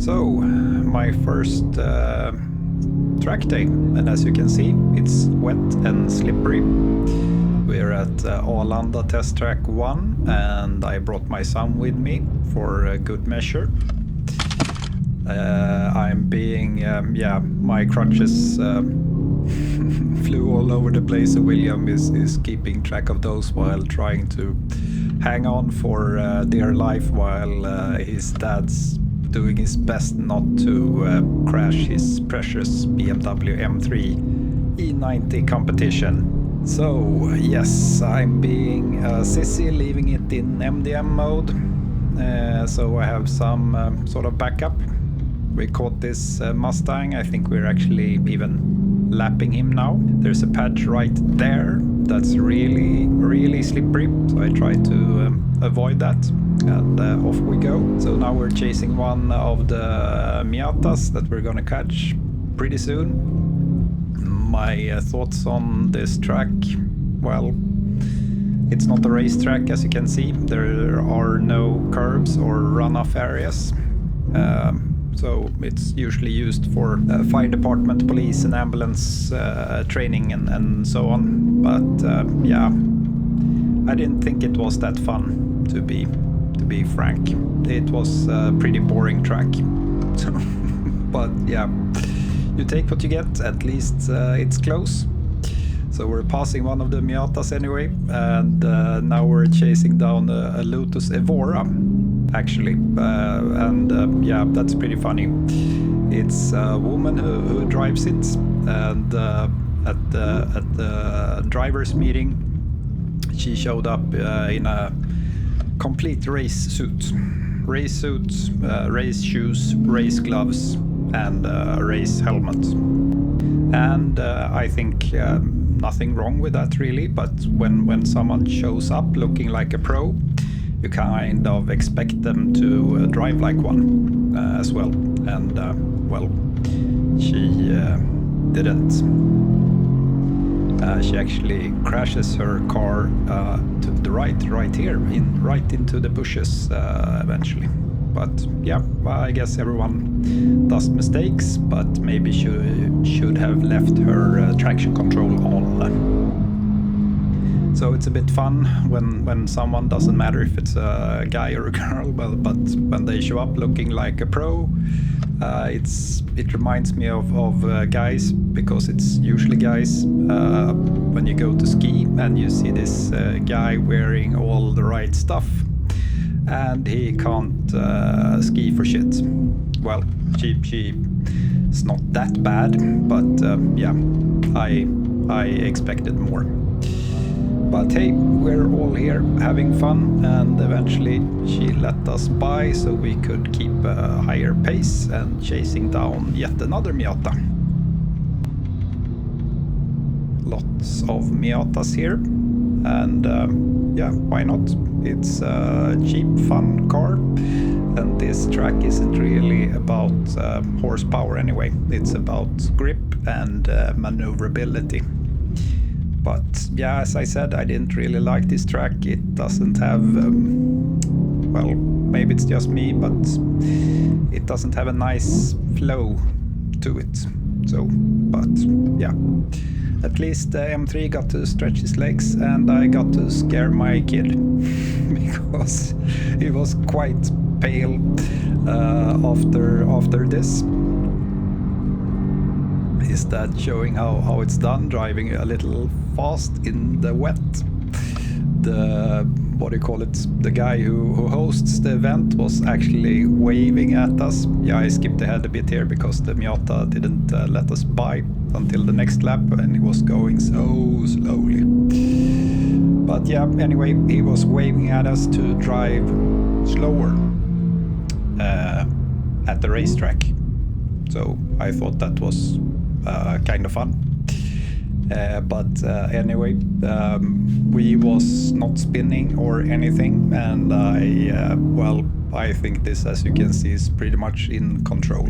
So, my first track day, and as you can see, it's wet and slippery. We're at Arlanda Test Track 1, and I brought my son with me for good measure. I'm being, my crutches flew all over the place, so William is keeping track of those while trying to hang on for dear life while his dad's doing his best not to crash his precious BMW M3 E90 competition. So yes, I'm being a sissy, leaving it in MDM mode, so I have some sort of backup. We caught this Mustang. I think we're actually even lapping him now. There's a patch right there that's really slippery, so I try to avoid that, and off we go. So now we're chasing one of the Miatas that we're gonna catch pretty soon. My thoughts on this track, well, it's not a racetrack, as you can see. There are no curbs or runoff areas. So it's usually used for fire department, police and ambulance training and so on. But yeah, I didn't think it was that fun, to be frank. It was a pretty boring track. But yeah, you take what you get, at least it's close. So we're passing one of the Miatas anyway, and now we're chasing down a Lotus Evora, actually, and yeah, that's pretty funny. It's a woman who drives it, and at the driver's meeting, she showed up in a complete race suit, race shoes, race gloves, and a race helmet. And I think nothing wrong with that really, but when someone shows up looking like a pro, you kind of expect them to drive like one as well. And well, she didn't. She actually crashes her car to the right here, right into the bushes eventually. But yeah, I guess everyone does mistakes, but maybe she should have left her traction control on. So it's a bit fun when someone, doesn't matter if it's a guy or a girl, but when they show up looking like a pro, it reminds me of guys, because it's usually guys when you go to ski and you see this guy wearing all the right stuff and he can't ski for shit. Well, she's not that bad, but yeah, I expected more. But hey, we're all here having fun, and eventually she let us by so we could keep a higher pace and chasing down yet another Miata. Lots of Miatas here, and yeah, why not? It's a cheap, fun car, and this track isn't really about horsepower anyway. It's about grip and maneuverability. But yeah, as I said, I didn't really like this track. It doesn't have, well, maybe it's just me, but it doesn't have a nice flow to it. So, but yeah, at least M3 got to stretch his legs, and I got to scare my kid because he was quite pale after this. Is that showing how it's done, driving a little fast in the wet? The, what do you call it, the guy who hosts the event was actually waving at us. Yeah, I skipped ahead a bit here because the Miata didn't let us by until the next lap, and he was going so slowly. But yeah, anyway, he was waving at us to drive slower at the racetrack. So I thought that was kind of fun. But anyway, we was not spinning or anything, and I think this, as you can see, is pretty much in control.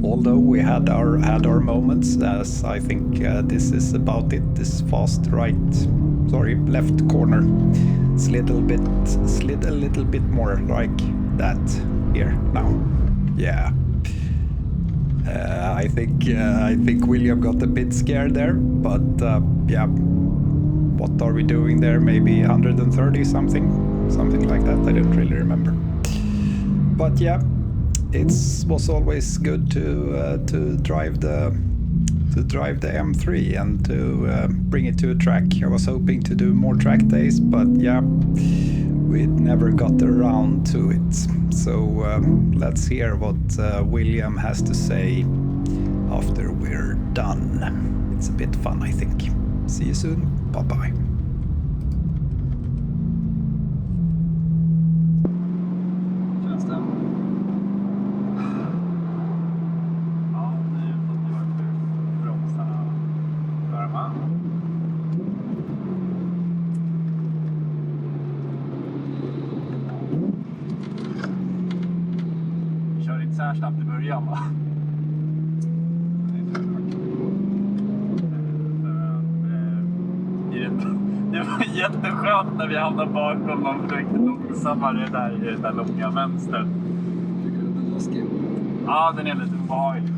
although we had our moments, as I think this is about it. This fast left corner slid a little bit more like that here now. Yeah. I think William got a bit scared there, but yeah. What are we doing there? Maybe 130 something like that. I don't really remember. But yeah, it was always good to drive the M3 and to bring it to a track. I was hoping to do more track days, but yeah, we never got around to it. So let's hear what William has to say after we're done. It's a bit fun, I think. See you soon. Bye-bye. Känns det? Ja, nu får du vara bromsarna varma. Vi kör inte så här snabbt i början, va? Det var jätteskönt när vi hamnade bakom någon riktigt långsammare där i det där långa vänster. Tycker du den är läskig? Ja, den är lite obehaglig.